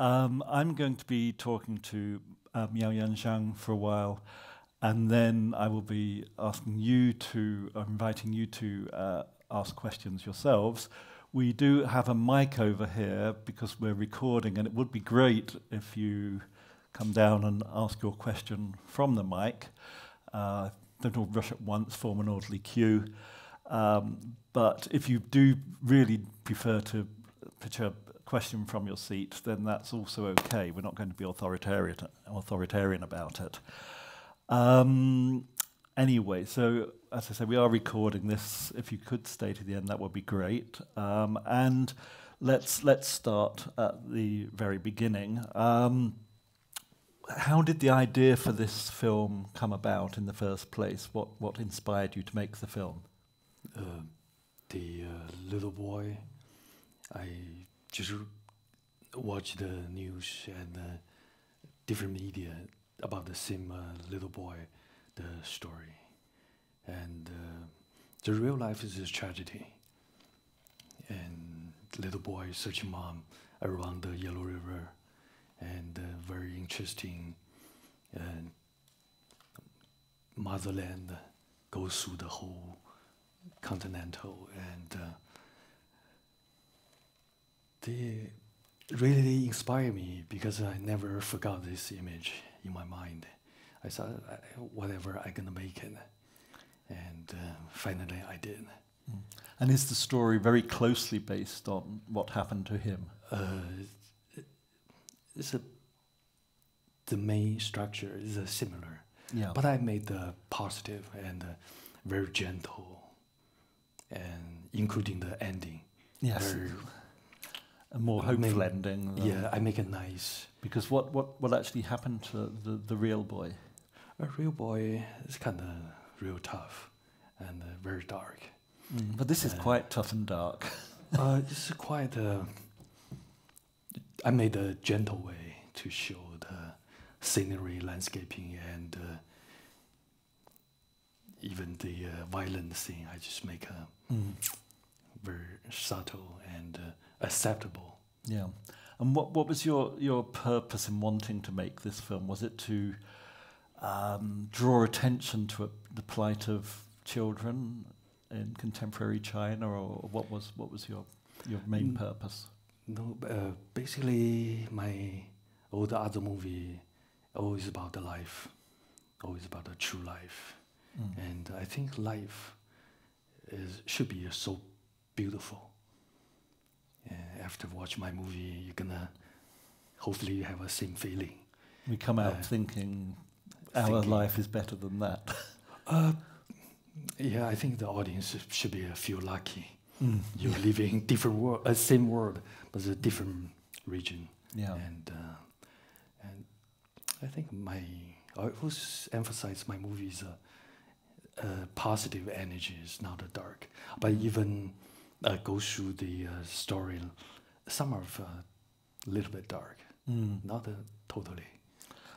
I'm going to be talking to Miaoyan Zhang for a while, and then I will be asking you to, inviting you to ask questions yourselves. We do have a mic over here because we're recording, and it would be great if you come down and ask your question from the mic. Don't all rush at once, form an orderly queue. But if you do really prefer to pitch a question from your seat, then that's also okay. We're not going to be authoritarian about it. Anyway, so as I said, we are recording this. If you could stay to the end, that would be great. And let's start at the very beginning. How did the idea for this film come about in the first place? What inspired you to make the film? The little boy, I just watched the news and different media about the same little boy, the story. And the real life is a tragedy. And little boy searching mom around the Yellow River, and very interesting motherland goes through the whole continental, and they really inspire me because I never forgot this image in my mind. I thought, whatever, I'm gonna make it, and finally I did. Mm. And is the story very closely based on what happened to him? The main structure is similar, yeah. But I made the positive and very gentle, and including the ending. Yes, a more hopeful ending. Yeah, I make it nice. Because what actually happened to the real boy? A real boy is kind of real tough and very dark. Mm, but this is quite tough and dark. It's quite. I made a gentle way to show the scenery, landscaping, and even the violent scene. I just make a very subtle and acceptable. Yeah. And what was your purpose in wanting to make this film? Was it to draw attention to the plight of children in contemporary China, or what was your main purpose? No, basically all the other movie always about the life, always about the true life, and I think life should be so beautiful. After watch my movie, you're gonna hopefully have the same feeling. We come out thinking our life is better than that. Yeah, I think the audience should feel lucky. You're living in different world, same world, but a different region. Yeah. And I think I always emphasize my movies positive energy is not a dark, but even go through the story. Some are a little bit dark, not totally.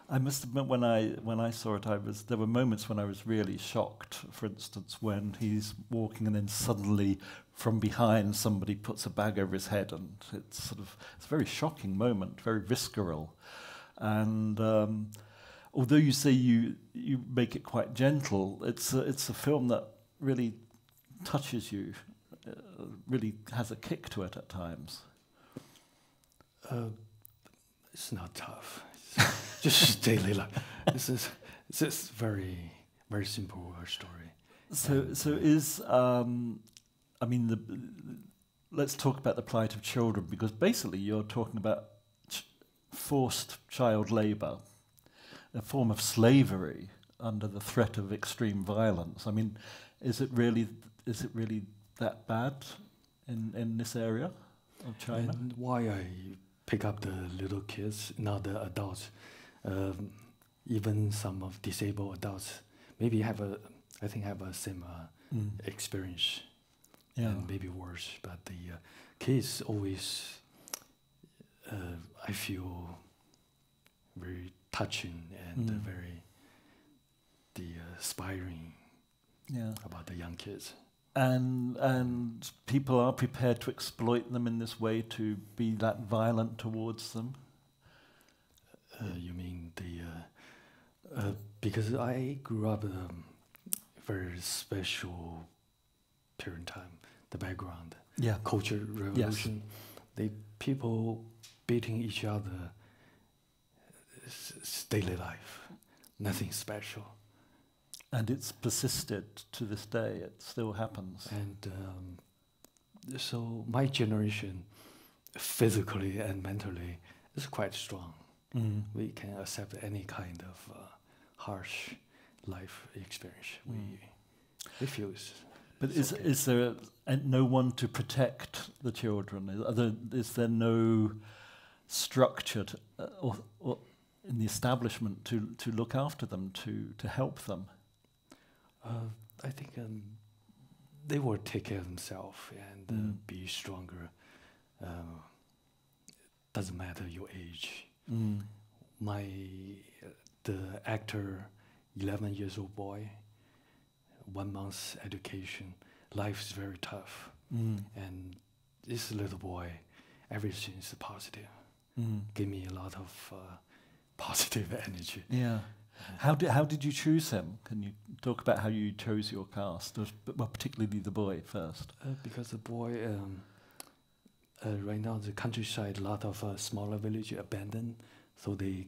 I must admit, when I saw it, there were moments when I was really shocked. For instance, when he's walking and then suddenly from behind somebody puts a bag over his head, and it's a very shocking moment, very visceral. And although you say you make it quite gentle, it's a film that really touches you, really has a kick to it at times. It's not tough. Just daily life. This is very, very simple story. So is let's talk about the plight of children, because basically you're talking about forced child labour, a form of slavery under the threat of extreme violence. I mean, is it really that bad in this area of China? And why I pick up the little kids, not the adults. Even some of disabled adults maybe have a same experience, and maybe worse. But the kids always, I feel very touching and very inspiring about the young kids. And people are prepared to exploit them in this way, to be that violent towards them. You mean because I grew up in a very special period in time, the background, Yeah. culture revolution, the people beating each other, it's daily life, nothing special. And it's persisted to this day. It still happens. And so my generation, physically and mentally, is quite strong. We can accept any kind of harsh life experience. We feel But it's okay. is there no one to protect the children? Is there no structure or in the establishment to look after them, to help them? I think they will take care of themselves and be stronger. Doesn't matter your age. The actor, 11 years old boy, 1 month education, life is very tough. And this little boy, everything is positive. Give me a lot of positive energy. Yeah. How did you choose him? Can you talk about how you chose your cast? Well, particularly the boy first. Because the boy, right now the countryside, a lot of smaller village abandoned, so they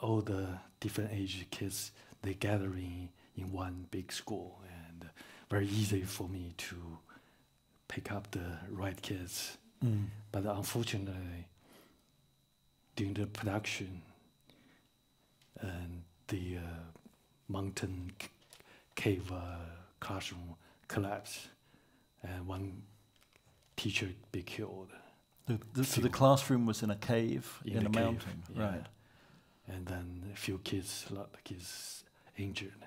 all the different age kids, they gathering in one big school, and very easy for me to pick up the right kids. But unfortunately, during the production, and the mountain cave classroom collapsed, and one teacher be killed. So the classroom was in a cave in a mountain, yeah. right? And then a lot of kids injured,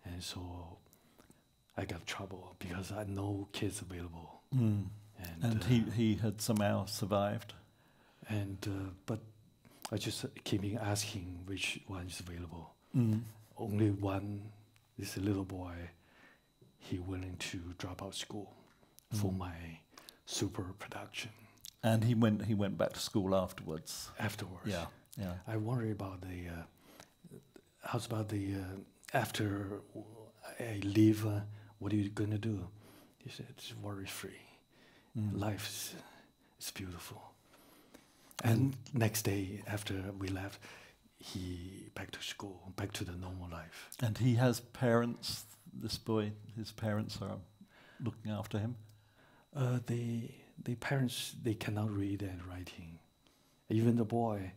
and so I got trouble because I had no kids available. And he had somehow survived. But I just keeping asking which one is available. Only one, this little boy, he willing to drop out school for my super production. And he went back to school afterwards. Afterwards. Yeah. I worry about how's about after I leave, what are you gonna do? He said, it's worry free. Life is beautiful. And next day after we left, he back to school, back to the normal life. And he has parents, this boy, his parents are looking after him? The parents, they cannot read and writing. Even the boy,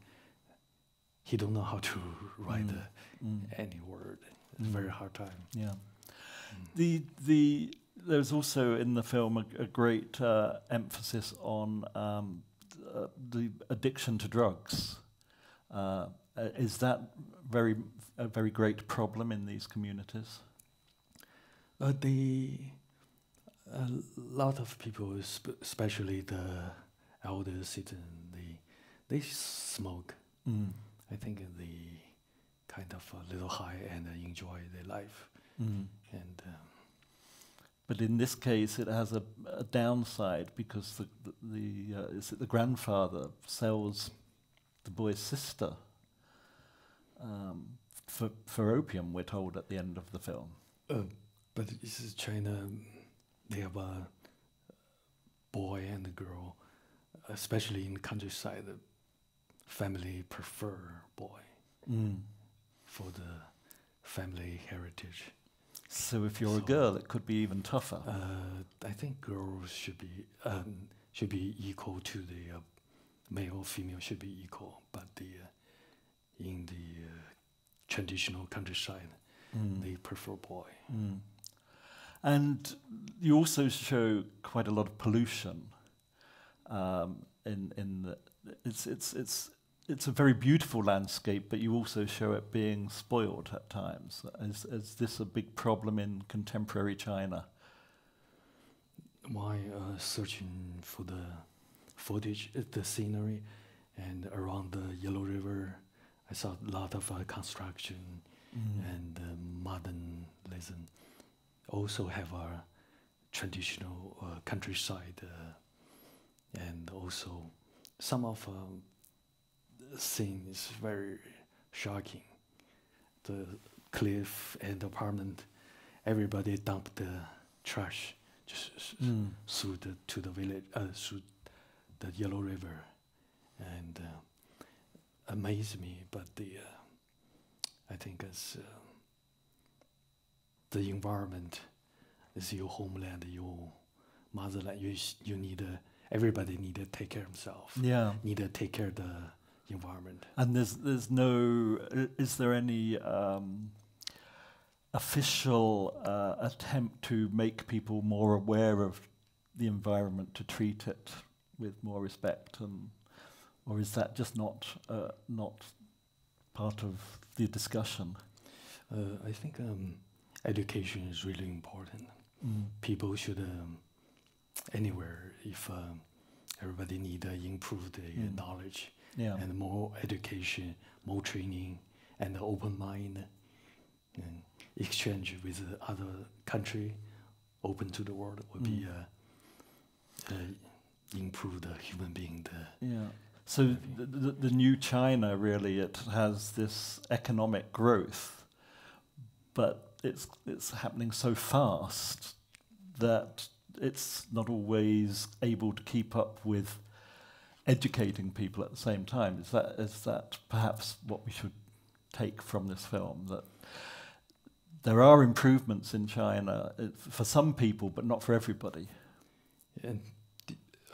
he don't know how to write any word. It's a very hard time. Yeah. There's also in the film a great emphasis on the addiction to drugs. Is that a very great problem in these communities? A lot of people, especially the elder citizen, they smoke. I think they kind of a little high and enjoy their life. But in this case, it has a downside because the grandfather sells the boy's sister for opium. We're told at the end of the film. But this is China. They have a boy and a girl, especially in the countryside. The family prefer boy for the family heritage. So if you're a girl, it could be even tougher. I think girls should be equal to the male, female should be equal. But in the traditional countryside, they prefer boy. And you also show quite a lot of pollution. It's a very beautiful landscape, but you also show it being spoiled at times. Is this a big problem in contemporary China? While searching for the footage, the scenery, and around the Yellow River, I saw a lot of construction and modernism. Also have a traditional countryside, and also some of scene is very shocking. The cliff and the apartment, everybody dumped the trash just through to the village, through the Yellow River, and amazed me. But I think as the environment is your homeland, your motherland. You need everybody need to take care of himself. Yeah. Need to take care of the environment. And there's no. Is there any official attempt to make people more aware of the environment, to treat it with more respect, or is that just not part of the discussion? I think education is really important. People should anywhere if everybody need to improve their knowledge and more education, more training, and open mind, and exchange with other country, open to the world would be improve the human being. So the new China, really, it has this economic growth, but it's happening so fast that it's not always able to keep up with educating people at the same time. Is that perhaps what we should take from this film, that there are improvements in China for some people, but not for everybody? And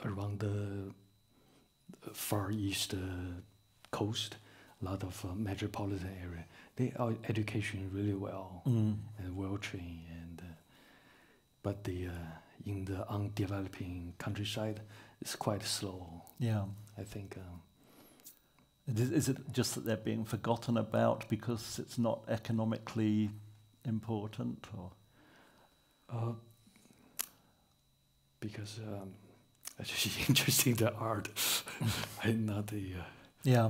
around the Far East coast, a lot of metropolitan area, they are education really well and well trained, and but in the undeveloping countryside, it's quite slow. Yeah, I think. Is it just that they're being forgotten about because it's not economically important, or? Because actually interesting the art, and not the. Yeah,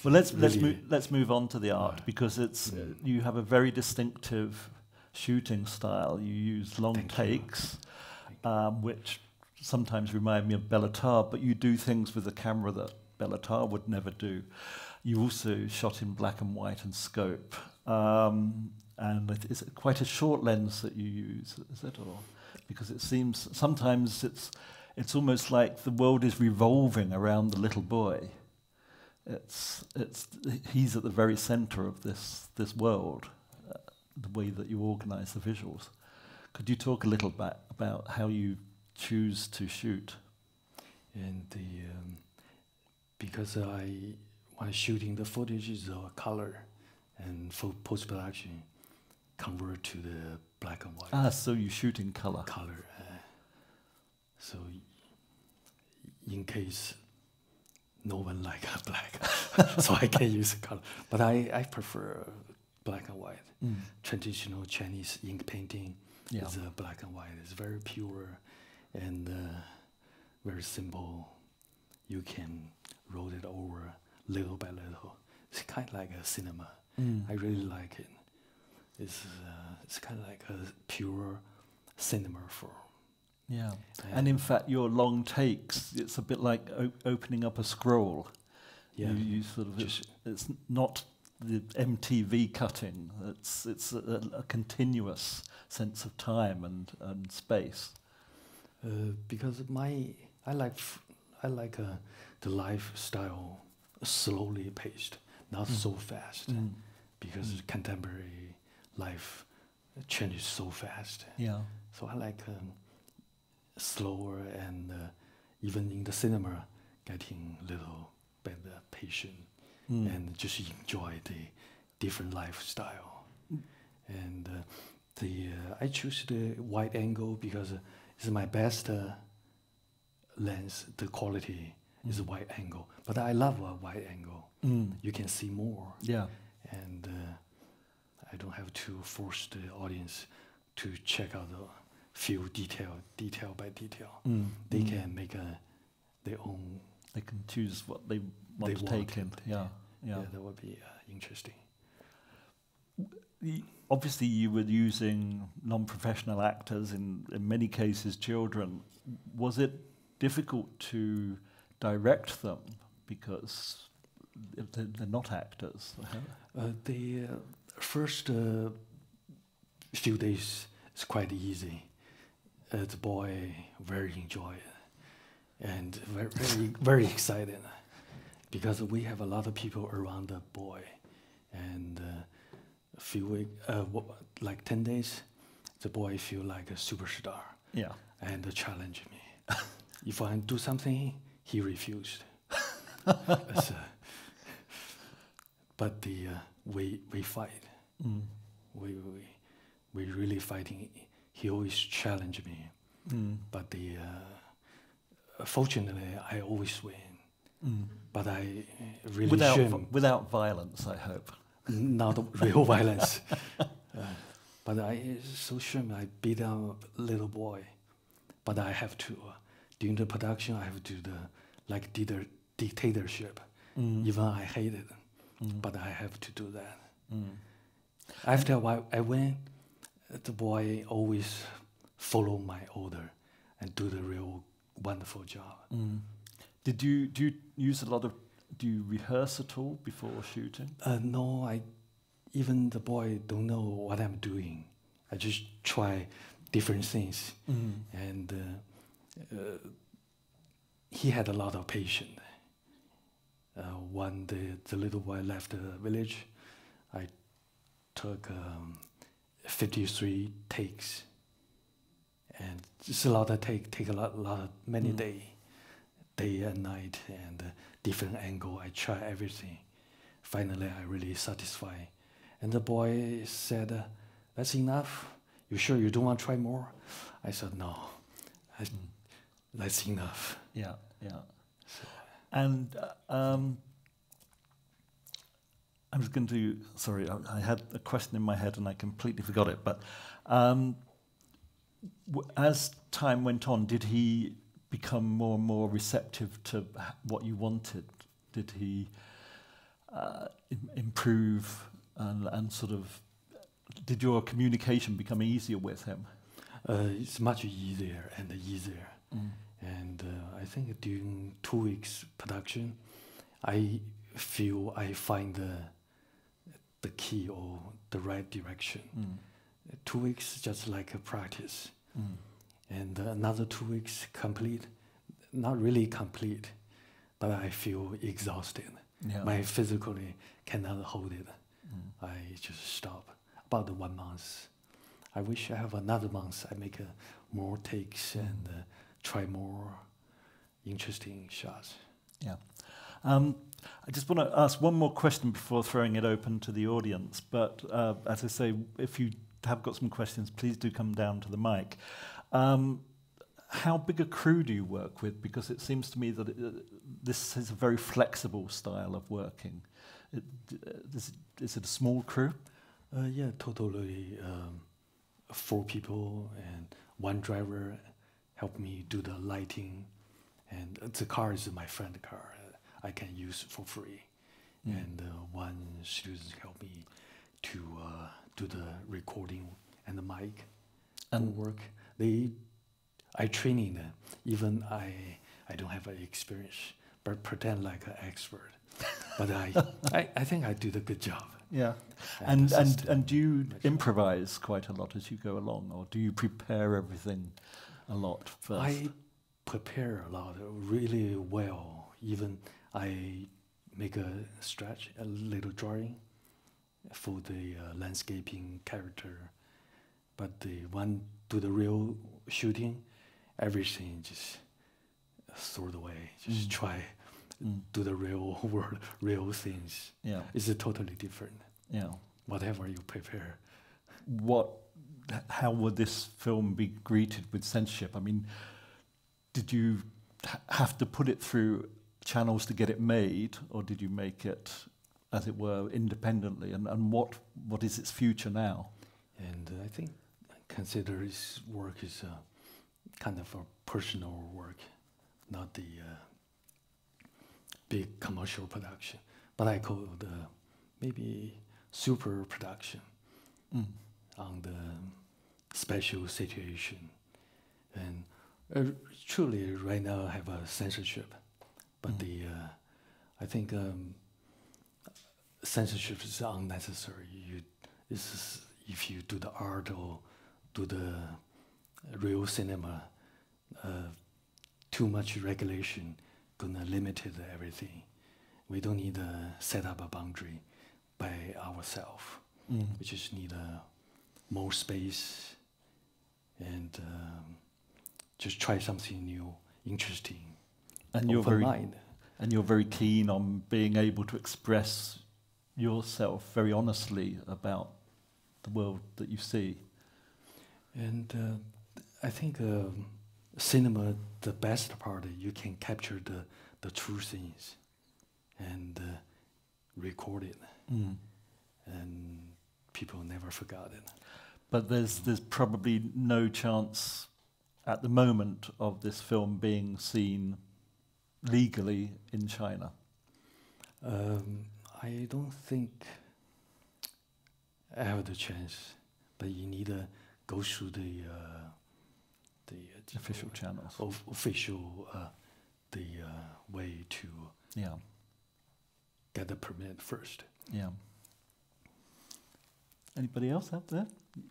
well, let's move on to the art, because it's you have a very distinctive shooting style. You use long takes, which sometimes remind me of Bellatar, but you do things with the camera that Bellatar would never do. You also shot in black and white and scope, and it's quite a short lens that you use, is it? Or because it seems sometimes it's almost like the world is revolving around the little boy. He's at the very center of this world, the way that you organize the visuals. Could you talk a little bit about how you choose to shoot? And because when shooting the footage is color, and for post-production convert to the black and white. Ah, so you shoot in color. Color. So in case no one like black, so I can use color. But I prefer black and white. Traditional Chinese ink painting is black and white. It's very pure and very simple. You can roll it over little by little. It's kind of like a cinema. I really like it. It's kind of like a pure cinema form. Yeah, and in fact, your long takes, it's a bit like opening up a scroll. Yeah, you sort of it's not the MTV cutting. It's a continuous sense of time and space. Because I like the lifestyle slowly paced, not so fast. Because contemporary life changes so fast. Yeah. So I like slower, and even in the cinema, getting a little better patient and just enjoy the different lifestyle. And I choose the wide angle because it's my best lens. The quality is a wide angle, but I love a wide angle. You can see more. Yeah. And I don't have to force the audience to check out the few detail by detail. They can make their own. They can choose what they want to take in. Yeah, that would be interesting. Obviously, you were using non-professional actors, in many cases children. Was it difficult to direct them? Because they're not actors. The first few days is quite easy. The boy very enjoy it and very excited because we have a lot of people around the boy, and a few weeks, like 10 days, the boy feel like a superstar. Yeah. And challenge me. If I do something, he refused. But we fight. Mm. We really fighting. He always challenge me. Mm. But fortunately, I always win. Mm. But I really without violence, I hope. Not real violence. But I so shame I beat up a little boy. But I have to during the production I have to do the dictatorship. Mm. Even I hate it, but I have to do that. Mm. After a while, I win. The boy always follow my order and do the real wonderful job. Mm. Do you use a lot of? Do you rehearse at all before shooting? No, even the boy don't know what I'm doing. I just try different things, and he had a lot of patience. When the little boy left the village, I took 53 takes, and just a lot of take many day and night, and different angle. I try everything. Finally, I really satisfied. And the boy said, "That's enough. You sure you don't want to try more?" I said, "No, that's enough." Yeah, yeah. So. And I was going to. Sorry, I had a question in my head and I completely forgot it. But as time went on, did he become more and more receptive to what you wanted? Did he improve and sort of? Did your communication become easier with him? It's much easier and easier. And I think during 2 weeks production, I feel I find the key or the right direction. 2 weeks just like a practice. And another 2 weeks complete, not really complete, but I feel exhausted. Yeah. My physically cannot hold it. I just stop. About 1 month. I wish I have another month. I make more takes and try more interesting shots. Yeah. I just want to ask one more question before throwing it open to the audience. But as I say, if you have got some questions, please do come down to the mic. How big a crew do you work with? Because it seems to me that this is a very flexible style of working. Is it a small crew? Yeah, totally. 4 people and 1 driver help me do the lighting, and the car is my friend's car. I can use for free, and 1 student help me to do the recording and the mic and work. I training them. Even I don't have experience, but pretend like an expert. But I think I do the good job. Yeah, and do you improvise quite a lot as you go along, or do you prepare everything a lot first? I prepare a lot, really well. Even I make a little drawing for the landscaping character. But when do the real shooting, everything just throw it away. Just try. Do the real world, real things. Yeah, it's totally different. Yeah, whatever you prepare. How would this film be greeted with censorship? I mean, did you have to put it through channels to get it made, or did you make it, as it were, independently? And what is its future now? And I think consider his work is kind of a personal work, not the big commercial production, but I call it maybe super production on the special situation. And truly right now I have a censorship, but I think censorship is unnecessary. If you do the art or do the real cinema, too much regulation gonna limit everything. We don't need to set up a boundary by ourselves. We just need more space and just try something new, interesting, and you're very keen on being able to express yourself very honestly about the world that you see. And I think cinema, the best part, you can capture the true things and record it, and people never forgot it. But there's probably no chance at the moment of this film being seen legally in China. I don't think I have the chance, but you need to go through the Official channels. Official way to get the permit first. Yeah. Anybody else out there?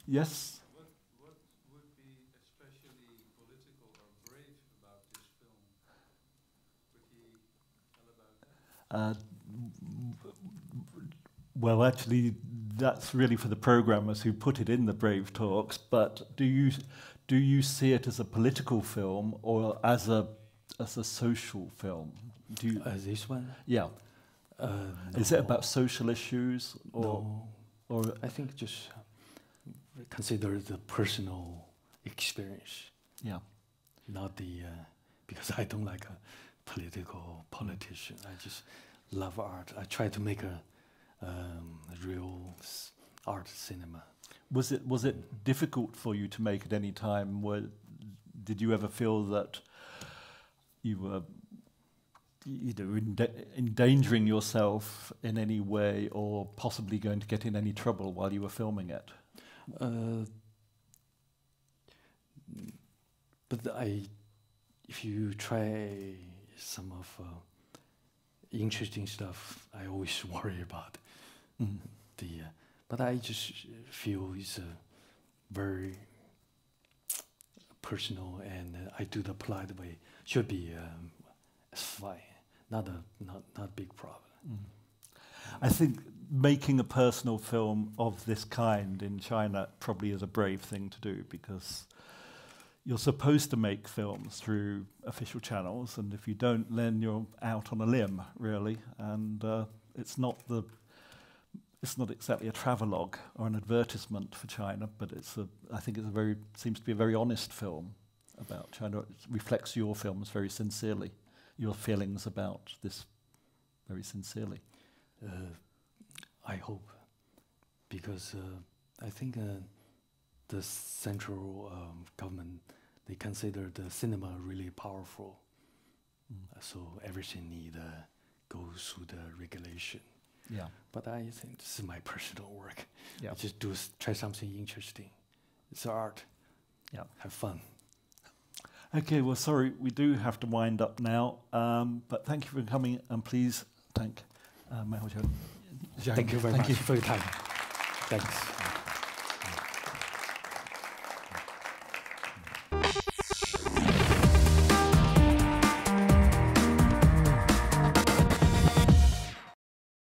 Yes? What would be especially political or brave about this film? Could he tell about that? Well, actually, that's really for the programmers who put it in the Brave Talks, but do you see it as a political film or as a social film? This one? Yeah. No. Is it about social issues or? No. Or I think just consider the personal experience. Yeah. Not the because I don't like a politician. I just love art. I try to make a real art cinema. Was it difficult for you to make at any time? Did you ever feel that you were endangering yourself in any way, or possibly going to get in any trouble while you were filming it? But if you try some of interesting stuff, I always worry about but I just feel it's very personal, and I do the polite way. Should be fine. Not big problem. I think making a personal film of this kind in China probably is a brave thing to do, because you're supposed to make films through official channels, and if you don't, then you're out on a limb, really. And it's not exactly a travelogue or an advertisement for China, but I think it seems to be a very honest film about China. It reflects your films very sincerely, your feelings about this very sincerely. I hope, because I think the central government, they consider the cinema really powerful. So everything need go through the regulation. Yeah. But I think this is my personal work. Yeah. I just try something interesting. It's art. Yeah. Have fun. Okay, well, sorry, we do have to wind up now, but thank you for coming, and please thank Miaoyan. Thank you very much for your time. Thanks.